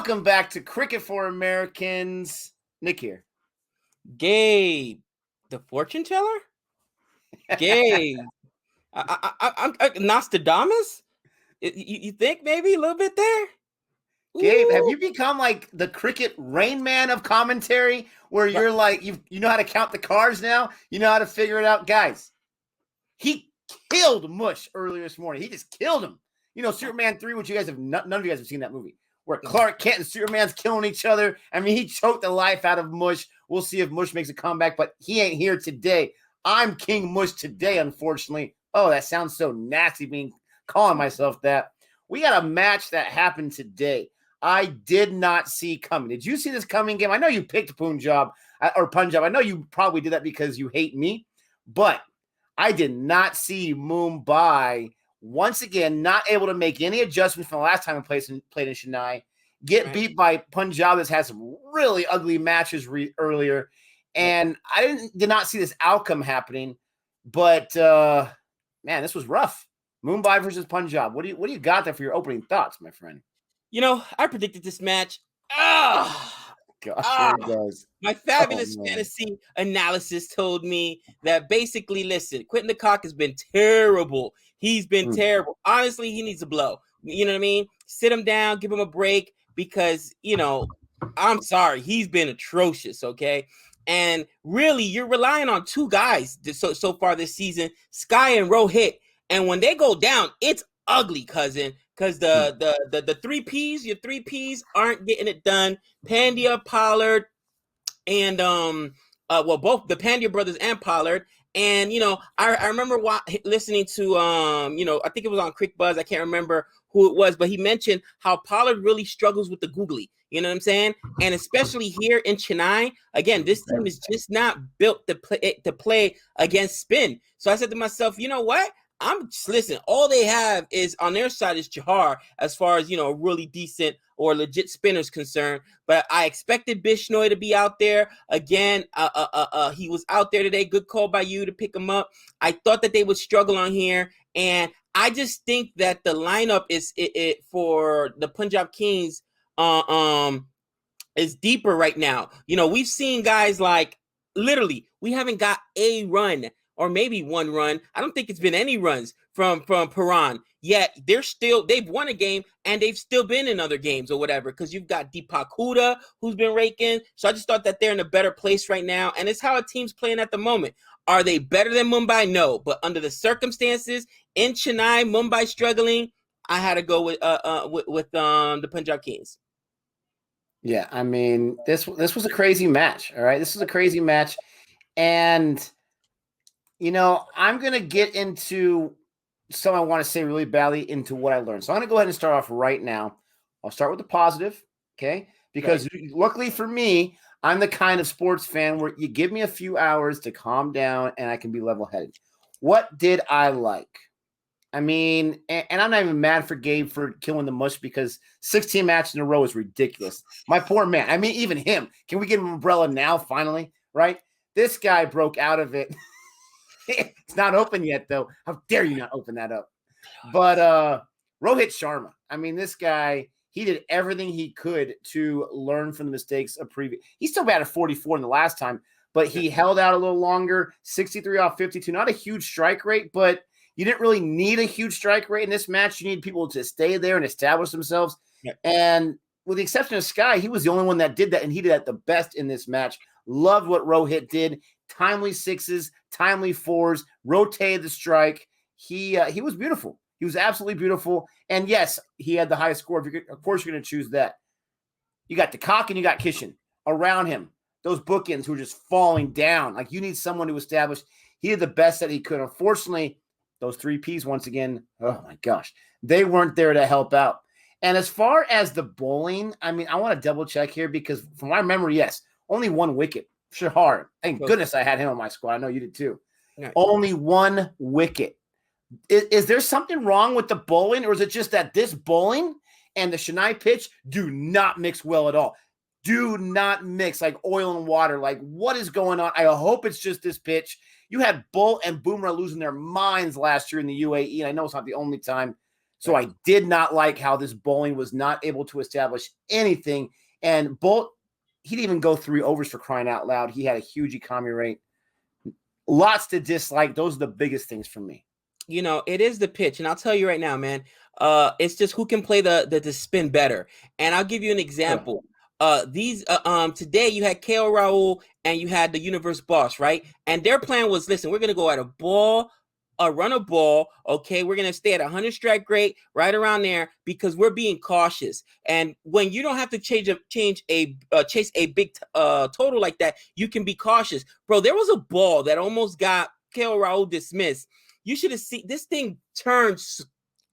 Welcome back to Cricket for Americans. Nick here. Gabe, the fortune teller? Gabe. I'm Nostradamus? You think maybe a little bit there? Gabe, have you become like the cricket Rain Man of commentary where you're like, you know how to count the cards now? You know how to figure it out? Guys, he killed Mush earlier this morning. He just killed him. You know, Superman 3, which you guys have, none of you guys have seen that movie, where Clark Kent and Superman's killing each other. I mean, he choked the life out of Mush. We'll see if Mush makes a comeback, but he ain't here today. I'm King Mush today, unfortunately. Oh, that sounds so nasty calling myself that. We got a match that happened today. I did not see coming. Did you see this coming, Game? I know you picked Punjab. I know you probably did that because you hate me, but I did not see Mumbai once again not able to make any adjustments from the last time I played in Chennai, get beat by Punjab that's had some really ugly matches earlier. And I did not see this outcome happening, but man, this was rough. Mumbai versus Punjab. What do you got there for your opening thoughts, my friend? You know, I predicted this match. Gosh, here it goes. My fabulous fantasy analysis told me that basically, listen, Quentin the Cock has been terrible. He's been terrible. Honestly, he needs a blow. You know what I mean? Sit him down, give him a break because, you know, I'm sorry. He's been atrocious, okay? And really, you're relying on two guys so far this season, Sky and Rohit. And when they go down, it's ugly, cousin. Because the three Ps, your three Ps aren't getting it done. Pandya, Pollard, and both the Pandya brothers and Pollard. And you know, I remember listening to you know, I think it was on Crick Buzz. I can't remember who it was, but he mentioned how Pollard really struggles with the googly. You know what I'm saying? And especially here in Chennai, again, this team is just not built to play against spin. So I said to myself, you know what? Listen, all they have is on their side is Jahar as far as, you know, really decent or legit spinners concerned. But I expected Bishnoi to be out there again. He was out there today. Good call by you to pick him up. I thought that they would struggle on here. And I just think that the lineup is for the Punjab Kings is deeper right now. You know, we've seen guys like literally we haven't got a run or maybe one run. I don't think it's been any runs from Paran. Yet they've won a game and they've still been in other games or whatever. Because you've got Deepak Huda who's been raking. So I just thought that they're in a better place right now. And it's how a team's playing at the moment. Are they better than Mumbai? No. But under the circumstances in Chennai, Mumbai struggling, I had to go with the Punjab Kings. Yeah, I mean, this was a crazy match. All right, this was a crazy match, and you know, I'm going to get into something I want to say really badly into what I learned. So I'm going to go ahead and start off right now. I'll start with the positive, okay? Because luckily for me, I'm the kind of sports fan where you give me a few hours to calm down and I can be level-headed. What did I like? I mean, and I'm not even mad for Gabe for killing the Mush because 16 matches in a row is ridiculous. My poor man. I mean, even him. Can we get him an umbrella now, finally? Right? This guy broke out of it. It's not open yet, though. How dare you not open that up? But Rohit Sharma, I mean, this guy, he did everything he could to learn from the mistakes of previous. He still batted 44 in the last time, but he held out a little longer, 63 off 52. Not a huge strike rate, but you didn't really need a huge strike rate in this match. You need people to stay there and establish themselves. Yeah. And with the exception of Sky, he was the only one that did that, and he did that the best in this match. Loved what Rohit did. Timely sixes, timely fours, rotated the strike. He was beautiful. He was absolutely beautiful. And yes, he had the highest score. Of course, you're going to choose that. You got the Cock and you got Kishan around him. Those bookends who are just falling down. Like, you need someone to establish. He did the best that he could. Unfortunately, those three Ps, once again, oh my gosh, they weren't there to help out. And as far as the bowling, I mean, I want to double check here because from my memory, yes, only one wicket. Shahar. Thank goodness I had him on my squad. I know you did too. Right. Only one wicket. Is there something wrong with the bowling, or is it just that this bowling and the Chennai pitch do not mix well at all? Do not mix like oil and water. Like, what is going on? I hope it's just this pitch. You had Bull and Boomerang losing their minds last year in the UAE, and I know it's not the only time. So I did not like how this bowling was not able to establish anything. And Bolt, he didn't even go 3 overs for crying out loud. He had a huge economy rate. Lots to dislike. Those are the biggest things for me. You know, it is the pitch. And I'll tell you right now, man, it's just who can play the spin better. And I'll give you an example. Today you had KL Rahul and you had the Universe Boss, right? And their plan was, listen, we're going to go at run a ball. Okay, we're gonna stay at 100 strike rate, right around there, because we're being cautious. And when you don't have to chase a big total like that, you can be cautious, bro. There was a ball that almost got KL Rahul dismissed. You should have seen this thing turned.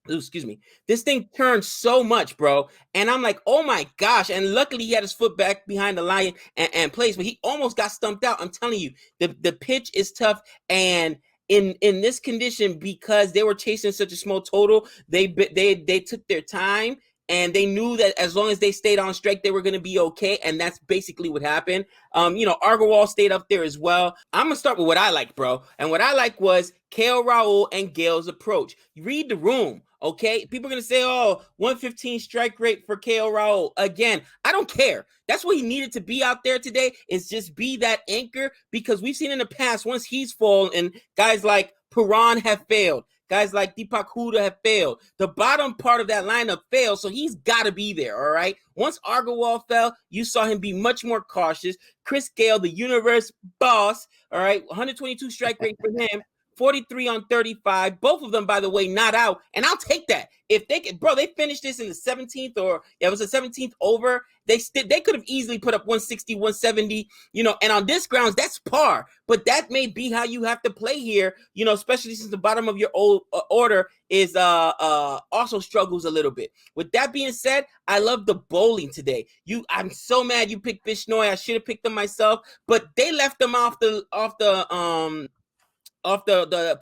This thing turned so much, bro. And I'm like, oh my gosh. And luckily he had his foot back behind the line and plays, but he almost got stumped out. I'm telling you, the pitch is tough. And in this condition, because they were chasing such a small total, they took their time, and they knew that as long as they stayed on strike, they were going to be okay. And that's basically what happened. Agarwal stayed up there as well. I'm going to start with what I like, bro. And what I like was KL Rahul and Gale's approach. You read the room, okay? People are going to say, 115 strike rate for KL Rahul. Again, I don't care. That's what he needed to be out there today, is just be that anchor, because we've seen in the past, once he's fallen, guys like Puran have failed. Guys like Deepak Huda have failed. The bottom part of that lineup failed, so he's got to be there, all right? Once Agarwal fell, you saw him be much more cautious. Chris Gale, the Universe Boss, all right, 122 strike rate for him. 43 on 35. Both of them, by the way, not out. And I'll take that. If they could, bro, they finished this in the 17th, it was the 17th over. They could have easily put up 160, 170, and on this grounds, that's par. But that may be how you have to play here, especially since the bottom of your old order is also struggles a little bit. With that being said, I love the bowling today. I'm so mad you picked Bishnoi. I should have picked them myself, but they left them off the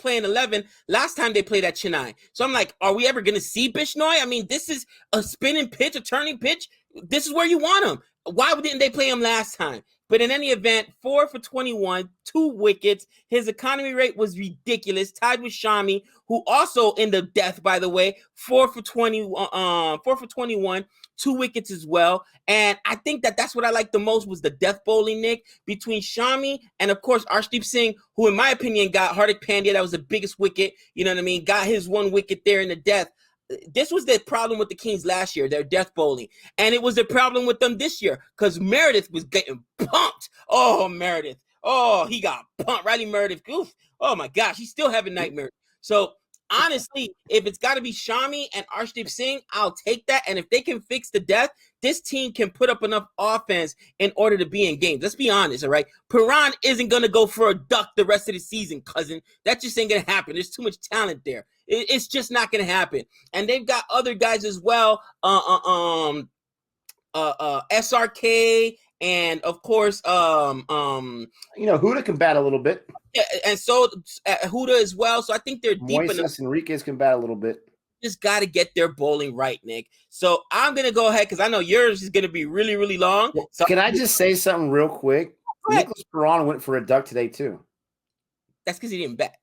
playing 11 last time they played at Chennai. So I'm like, are we ever going to see Bishnoi? I mean, this is a spinning pitch, a turning pitch. This is where you want him. Why didn't they play him last time? But in any event, 4 for 21, 2 wickets. His economy rate was ridiculous, tied with Shami, who also in the death, by the way, 4 for 21, 2 wickets as well. And I think that's what I like the most, was the death bowling, Nick, between Shami and, of course, Arshdeep Singh, who, in my opinion, got Hardik Pandya. That was the biggest wicket, you know what I mean? Got his 1 wicket there in the death. This was the problem with the Kings last year, their death bowling. And it was the problem with them this year, because Meredith was getting pumped. Oh, Meredith. Oh, he got pumped. Riley Meredith. Oof. Oh, my gosh. He's still having nightmares. So, honestly, if it's got to be Shami and Arshdeep Singh, I'll take that. And if they can fix the death, this team can put up enough offense in order to be in games. Let's be honest, all right? Puran isn't going to go for a duck the rest of the season, cousin. That just ain't going to happen. There's too much talent there. It's just not going to happen. And they've got other guys as well. SRK and, of course, Huda can bat a little bit. Yeah, and so Huda as well. So I think they're deep enough. Enriquez can bat a little bit. Just got to get their bowling right, Nick. So I'm going to go ahead, because I know yours is going to be really, really long. Well, so can I just say something real quick? Nicholas Puran went for a duck today, too. That's because he didn't bet.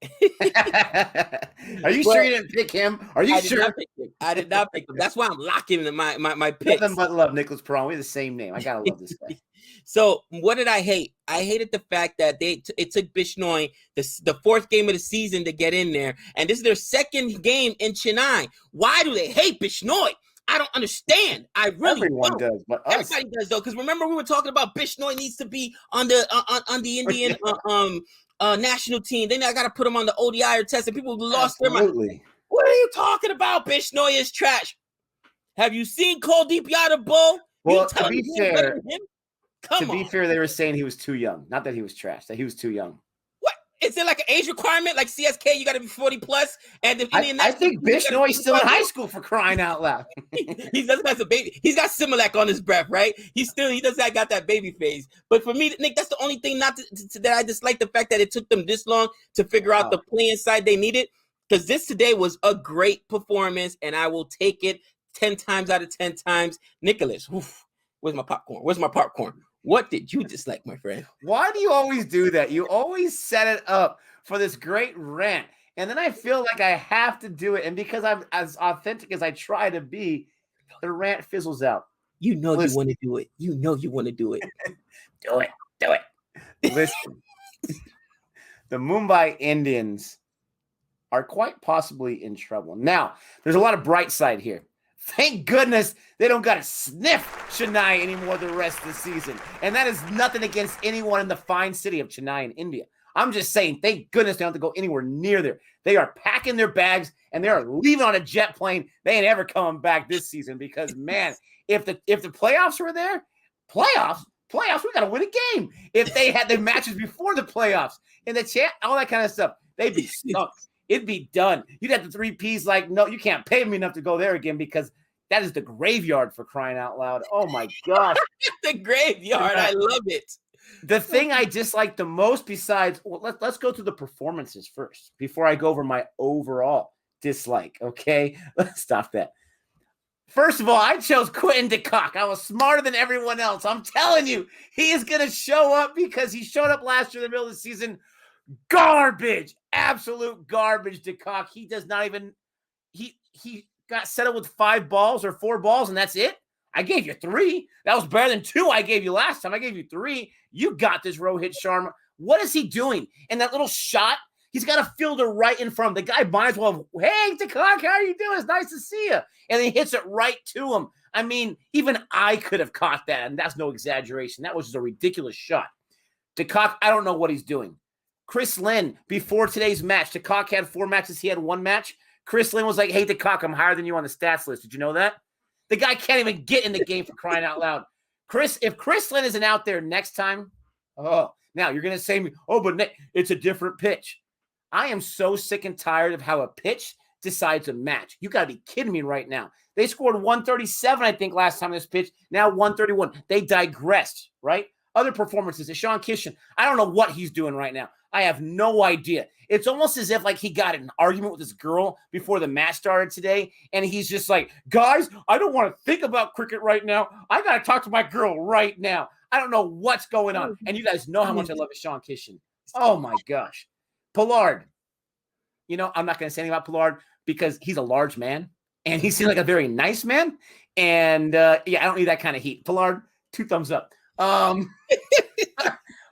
Are you sure you didn't pick him? Are you sure? I did not pick him. That's why I'm locking in my picks. Nothing but love, Nicholas Puran. We have the same name. I gotta love this guy. So what did I hate? I hated the fact that it took Bishnoi the 4th game of the season to get in there, and this is their 2nd game in Chennai. Why do they hate Bishnoi? I don't understand. I really Everyone does, but us. Everybody does, though, because remember we were talking about Bishnoi needs to be on the Indian national team. Then I got to put him on the ODI or test, and people lost their mind. What are you talking about? Bishnoi is trash. Have you seen Kuldeep Yadav bowl? Well, to be fair, they were saying he was too young. Not that he was trash, that he was too young. What? Is there like an age requirement? Like CSK, you got to be 40 plus? And I think Bishnoi's still in high school, for crying out loud. He doesn't have a baby. He's got Similac on his breath, right? He doesn't got that baby phase. But for me, Nick, that's the only thing that I dislike, the fact that it took them this long to figure out the playing side they needed. Because this today was a great performance, and I will take it 10 times out of 10 times. Nicholas, where's my popcorn? What did you dislike, my friend? Why do you always do that? You always set it up for this great rant. And then I feel like I have to do it. And because I'm as authentic as I try to be, the rant fizzles out. You know you want to do it. You know you want to do it. Do it. Do it. Listen, the Mumbai Indians are quite possibly in trouble. Now, there's a lot of bright side here. Thank goodness they don't got to sniff Chennai anymore the rest of the season. And that is nothing against anyone in the fine city of Chennai in India. I'm just saying, thank goodness they don't have to go anywhere near there. They are packing their bags and they are leaving on a jet plane. They ain't ever coming back this season because, man, if the playoffs were there, playoffs, we got to win a game. If they had the matches before the playoffs and the chat, all that kind of stuff, they'd be stuck. It'd be done. You'd have the 3 Ps like, no, you can't pay me enough to go there again because that is the graveyard for crying out loud. Oh, my gosh. The graveyard. I love it. The thing I dislike the most besides, well, let's go through the performances first before I go over my overall dislike, okay? Let's stop that. First of all, I chose Quinton de Kock. I was smarter than everyone else. I'm telling you, he is going to show up because he showed up last year in the middle of the season. Garbage. Absolute garbage, de Kock. He does not even – he got settled with 5 balls or 4 balls, and that's it? I gave you 3. That was better than 2 I gave you last time. I gave you 3. You got this, Rohit Sharma. What is he doing? And that little shot, he's got a fielder right in front of him. The guy might as well, hey, de Kock, how are you doing? It's nice to see you. And he hits it right to him. I mean, even I could have caught that, and that's no exaggeration. That was just a ridiculous shot. De Kock, I don't know what he's doing. Chris Lynn, before today's match, de Kock had 4 matches. He had 1 match. Chris Lynn was like, hey, de Kock, I'm higher than you on the stats list. Did you know that? The guy can't even get in the game for crying out loud. If Chris Lynn isn't out there next time, now you're going to say, but it's a different pitch. I am so sick and tired of how a pitch decides a match. You got to be kidding me right now. They scored 137, I think, last time this pitch. Now 131. They digressed, right? Other performances. Sean Kishan, I don't know what he's doing right now. I have no idea. It's almost as if like he got in an argument with this girl before the match started today, and he's just like, guys, I don't want to think about cricket right now. I got to talk to my girl right now. I don't know what's going on. And you guys know how much I love Sean Kishan. Oh, my gosh. Pollard. I'm not going to say anything about Pollard because he's a large man, and he seems like a very nice man. And, I don't need that kind of heat. Pollard, 2 thumbs up.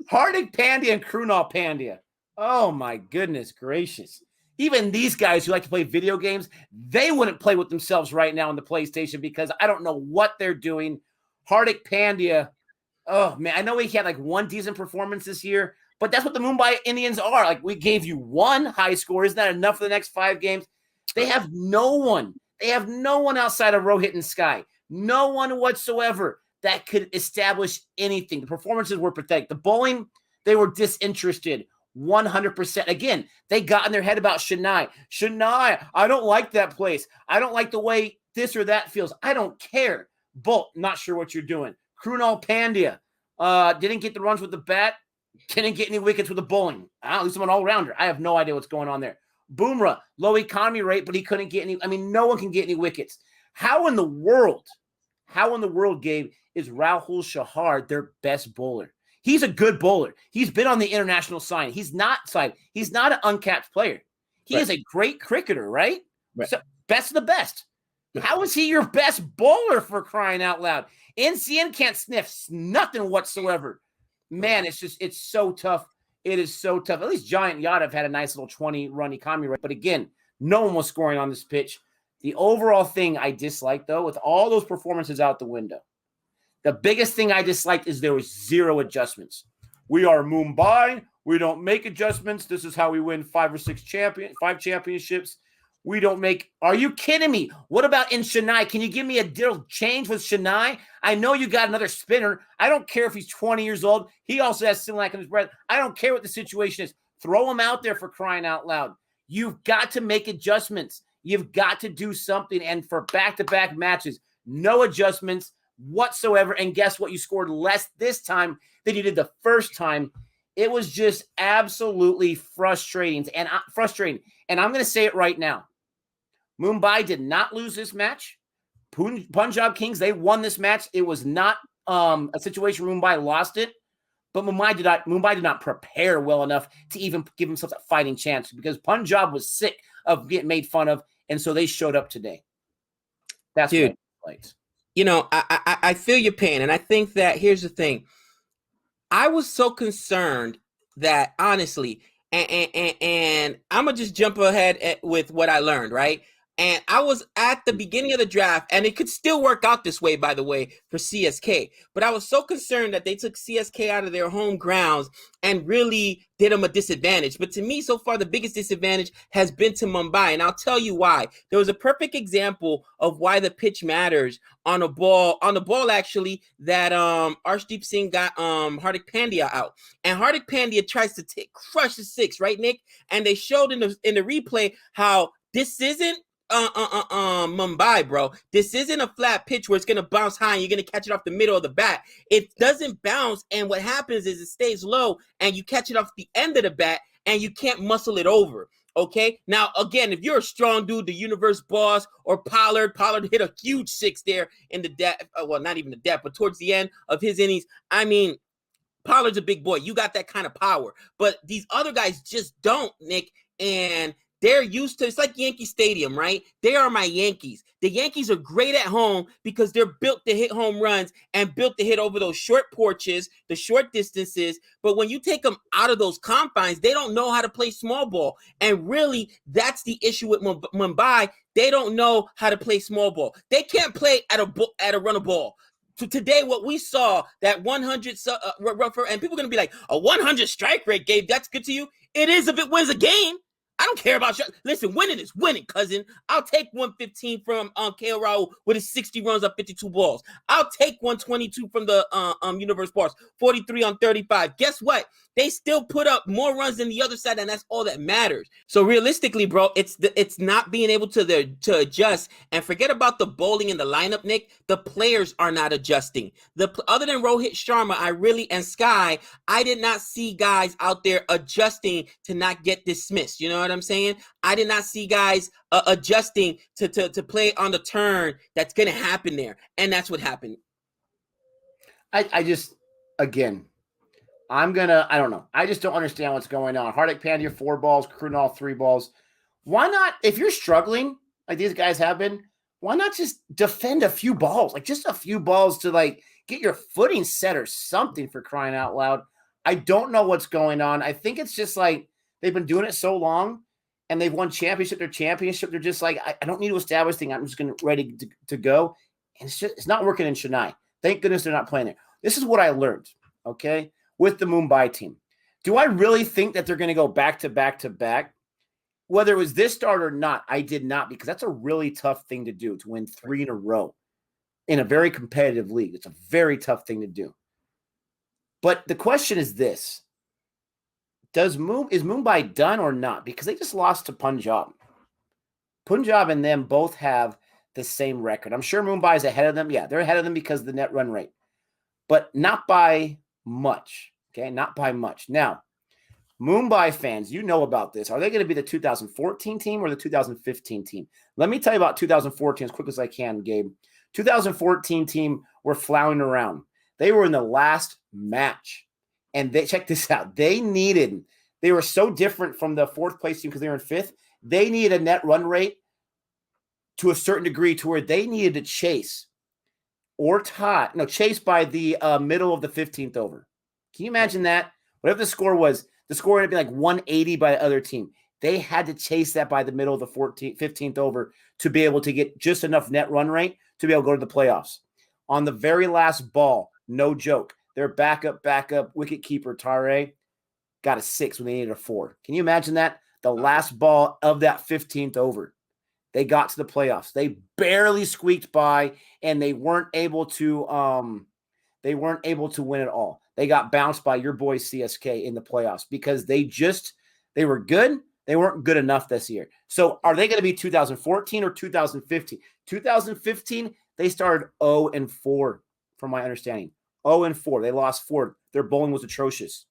Hardik Pandya and Krunal Pandya. Oh, my goodness gracious. Even these guys who like to play video games, they wouldn't play with themselves right now on the PlayStation because I don't know what they're doing. Hardik Pandya, oh, man, I know he had like 1 decent performance this year, but that's what the Mumbai Indians are. Like, we gave you 1 high score. Isn't that enough for the next 5 games? They have no one. They have no one outside of Rohit and Sky. No one whatsoever that could establish anything. The performances were pathetic. The bowling, they were disinterested 100%. Again, they got in their head about Chennai. Chennai, I don't like that place. I don't like the way this or that feels. I don't care. Bolt, not sure what you're doing. Krunal Pandya didn't get the runs with the bat. Didn't get any wickets with the bowling. At least I'm an all-rounder. I have no idea what's going on there. Bumrah, low economy rate, but he couldn't get any. I mean, no one can get any wickets. How in the world, Gabe, is Rahul Chahar their best bowler? He's a good bowler. He's been on the international side. He's not an uncapped player. He is a great cricketer, right? So, best of the best. How is he your best bowler, for crying out loud? NCN can't sniff nothing whatsoever. Man, it's so tough. It is so tough. At least Giant Yadav had a nice little 20-run economy rate. But again, no one was scoring on this pitch. The overall thing I dislike, though, with all those performances out the window, the biggest thing I disliked is there was 0 adjustments. We are Mumbai. We don't make adjustments. This is how we win 5 or 6 championships. We don't make – are you kidding me? What about in Chennai? Can you give me a little change with Chennai? I know you got another spinner. I don't care if he's 20 years old. He also has Sinlak in his breath. I don't care what the situation is. Throw him out there, for crying out loud. You've got to make adjustments. You've got to do something. And for back-to-back matches, no adjustments whatsoever. And guess what? You scored less this time than you did the first time. It was just absolutely frustrating. And I'm going to say it right now. Mumbai did not lose this match. Punjab Kings, they won this match. It was not a situation where Mumbai lost it. But Mumbai did not prepare well enough to even give themselves a fighting chance because Punjab was sick of getting made fun of, and so they showed up today. That's Dude, what I feel your pain, and I think that here's the thing. I was so concerned that honestly, and I'm gonna just jump ahead with what I learned, right? And I was at the beginning of the draft, and it could still work out this way, by the way, for CSK. But I was so concerned that they took CSK out of their home grounds and really did them a disadvantage. But to me, so far, the biggest disadvantage has been to Mumbai. And I'll tell you why. There was a perfect example of why the pitch matters on the ball actually, that Arshdeep Singh got Hardik Pandya out. And Hardik Pandya tries to crush the six, right, Nick? And they showed in the replay how this isn't Mumbai, bro. This isn't a flat pitch where it's gonna bounce high and you're gonna catch it off the middle of the bat. It doesn't bounce, and what happens is it stays low and you catch it off the end of the bat and you can't muscle it over. Okay, now again, if you're a strong dude, the universe boss, or Pollard hit a huge six there in the depth, well, not even the depth, but towards the end of his innings. I mean, Pollard's a big boy. You got that kind of power, but these other guys just don't, Nick. And they're used to, it's like Yankee Stadium, right? They are my Yankees. The Yankees are great at home because they're built to hit home runs and built to hit over those short porches, the short distances. But when you take them out of those confines, they don't know how to play small ball. And really, that's the issue with Mumbai. They don't know how to play small ball. They can't play at a run of ball. So today, what we saw, that 100 rougher, and people are going to be like, a 100 strike rate, Gabe, that's good to you? It is if it wins a game. I don't care about shots. Listen, winning is winning, cousin. I'll take 115 from KL Rahul with his 60 runs on 52 balls. I'll take 122 from the Universe Bars, 43 on 35. Guess what? They still put up more runs than the other side, and that's all that matters. So realistically, bro, it's not being able to adjust. And forget about the bowling in the lineup, Nick. The players are not adjusting. Other than Rohit Sharma, and Sky, I did not see guys out there adjusting to not get dismissed. You know what I'm saying? I did not see guys adjusting to play on the turn that's going to happen there. And that's what happened. I just, again, I don't know. I just don't understand what's going on. Hardik Pandya, 4 balls, Krunal, 3 balls. Why not, if you're struggling like these guys have been, why not just defend a few balls? Like just a few balls to like get your footing set or something, for crying out loud. I don't know what's going on. I think it's just like they've been doing it so long and they've won championship. They're just like, I don't need to establish things. I'm just ready to go. And it's not working in Chennai. Thank goodness they're not playing it. This is what I learned, okay, with the Mumbai team. Do I really think that they're going to go back to back to back? Whether it was this start or not, I did not, because that's a really tough thing to do, to win 3 in a row in a very competitive league. It's a very tough thing to do. But the question is this. Is Mumbai done or not? Because they just lost to Punjab. Punjab and them both have the same record. I'm sure Mumbai is ahead of them. Yeah, they're ahead of them because of the net run rate. But not by much. Okay, not by much. Now, Mumbai fans, you know about this. Are they going to be the 2014 team or the 2015 team? Let me tell you about 2014 as quick as I can, Gabe. 2014 team were flouting around. They were in the last match. And check this out. They were so different from the 4th place team because they were in 5th. They needed a net run rate to a certain degree to where they needed to chase by the middle of the 15th over. Can you imagine that? Whatever the score was, the score would be like 180 by the other team. They had to chase that by the middle of the 15th over to be able to get just enough net run rate to be able to go to the playoffs. On the very last ball, no joke, their backup wicket keeper, Tare, got a 6 when they needed a 4. Can you imagine that? The last ball of that 15th over. They got to the playoffs. They barely squeaked by, and they weren't able to win it all. They got bounced by your boy CSK in the playoffs because they were good. They weren't good enough this year. So are they going to be 2014 or 2015? 2015, they started 0-4, from my understanding. 0-4. They lost 4. Their bowling was atrocious.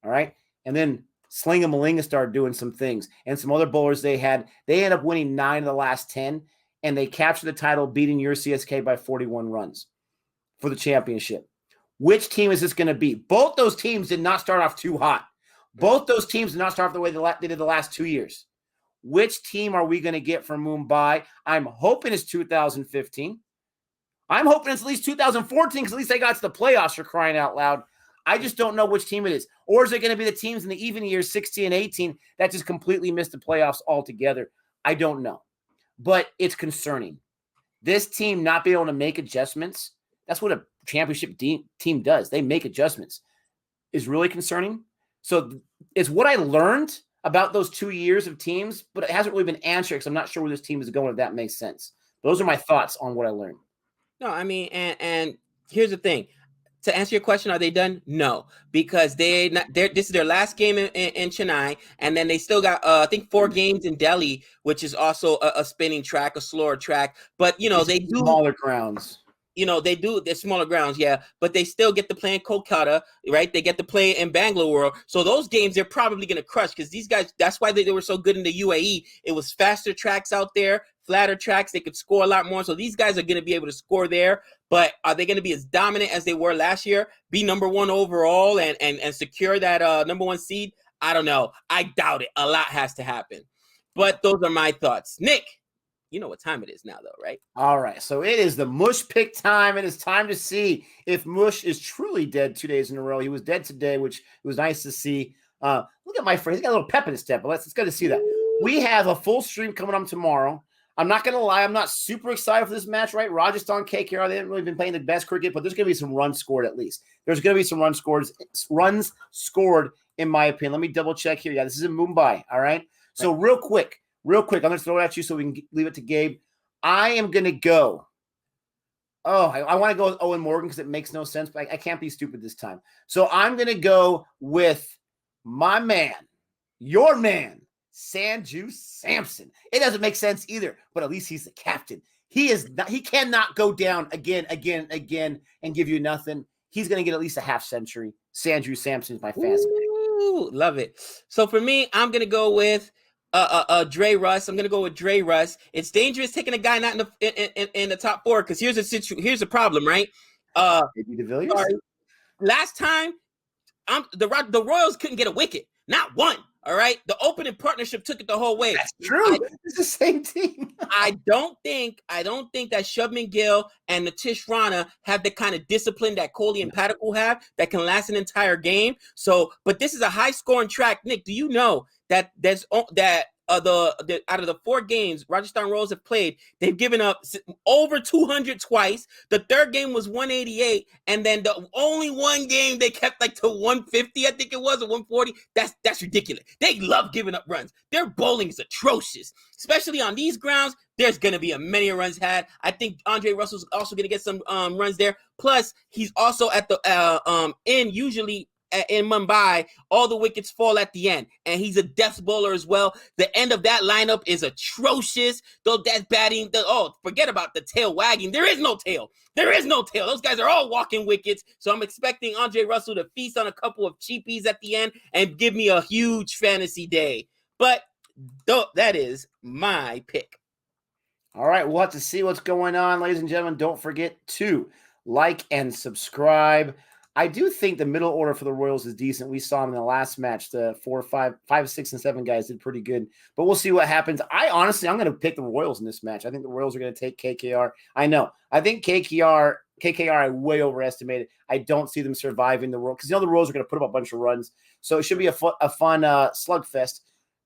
All right. And then Slinga Malinga started doing some things, and some other bowlers they ended up winning 9 of the last 10, and they captured the title, beating your CSK by 41 runs for the championship. Which team is this going to be? Both those teams did not start off too hot. Both those teams did not start off the way they did the last 2 years. Which team are we going to get from Mumbai? I'm hoping it's 2015. I'm hoping it's at least 2014 because at least they got to the playoffs, for crying out loud. I just don't know which team it is. Or is it going to be the teams in the even years, 16 and 18, that just completely missed the playoffs altogether? I don't know. But it's concerning. This team not being able to make adjustments, that's what a championship team does. They make adjustments. Is really concerning. So it's what I learned about those 2 years of teams, but it hasn't really been answered because I'm not sure where this team is going, if that makes sense. Those are my thoughts on what I learned. No, I mean, and here's the thing. To answer your question, are they done? No, because this is their last game in Chennai, and then they still got I think 4 games in Delhi, which is also a spinning track, a slower track. But they do smaller grounds. They're smaller grounds, yeah, but they still get to play in Kolkata, right? They get to play in Bangalore. So those games they're probably going to crush because these guys, that's why they were so good in the UAE. It was faster tracks out there, flatter tracks. They could score a lot more. So these guys are going to be able to score there. But are they going to be as dominant as they were last year, be number 1 overall and secure that number 1 seed? I don't know. I doubt it. A lot has to happen. But those are my thoughts. Nick, you know what time it is now, though, right? All right. So it is the Mush pick time. It is time to see if Mush is truly dead 2 days in a row. He was dead today, which was nice to see. Look at my friend. He's got a little pep in his step, but it's good to see that. We have a full stream coming up tomorrow. I'm not going to lie. I'm not super excited for this match, right? Rajasthan, KKR, they haven't really been playing the best cricket, but there's going to be some runs scored at least. There's going to be some runs scored, in my opinion. Let me double check here. Yeah, this is in Mumbai, all right? So real quick, I'm going to throw it at you so we can leave it to Gabe. I am going to go. I want to go with Owen Morgan because it makes no sense, but I can't be stupid this time. So I'm going to go with my man, your man, Sanju Samson. It doesn't make sense either, but at least he's the captain. He cannot go down again, and give you nothing. He's going to get at least a half century. Sanju Samson is my fantasy pick. Love it. So for me, I'm going to go with Dre Russ. I'm gonna go with Dre Russ. It's dangerous taking a guy not in the top 4 because here's the problem, right? Maybe de Villiers? Sorry. Last time, the Royals couldn't get a wicket, not one. All right, the opening partnership took it the whole way. That's true. It's the same team. I don't think that Shubman Gill and Nitish Rana have the kind of discipline that Kohli and Patekul have that can last an entire game. So, but this is a high scoring track. Nick, do you know that out of the 4 games Rajasthan Royals have played, they've given up over 200 twice. The 3rd game was 188, and then the only one game they kept like to 150, I think it was, or 140. That's ridiculous. They love giving up runs. Their bowling is atrocious, especially on these grounds. There's going to be many runs had. I think Andre Russell's also going to get some runs there. Plus, he's also at the usually in Mumbai, all the wickets fall at the end, and he's a death bowler as well. The end of that lineup is atrocious. Though that batting, forget about the tail wagging. There is no tail. Those guys are all walking wickets. So I'm expecting Andre Russell to feast on a couple of cheapies at the end and give me a huge fantasy day. But that is my pick. All right, we'll have to see what's going on, ladies and gentlemen. Don't forget to like and subscribe. I do think the middle order for the Royals is decent. We saw them in the last match. The 4, 5, 6, and 7 guys did pretty good. But we'll see what happens. I'm going to pick the Royals in this match. I think the Royals are going to take KKR. I know. I think KKR I way overestimated. I don't see them surviving the Royals because the Royals are going to put up a bunch of runs. So it should be a fun slugfest.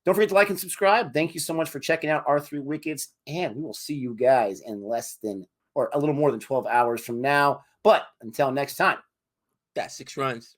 Don't forget to like and subscribe. Thank you so much for checking out our 3 Wickets. And we will see you guys in a little more than 12 hours from now. But until next time. That's 6 runs.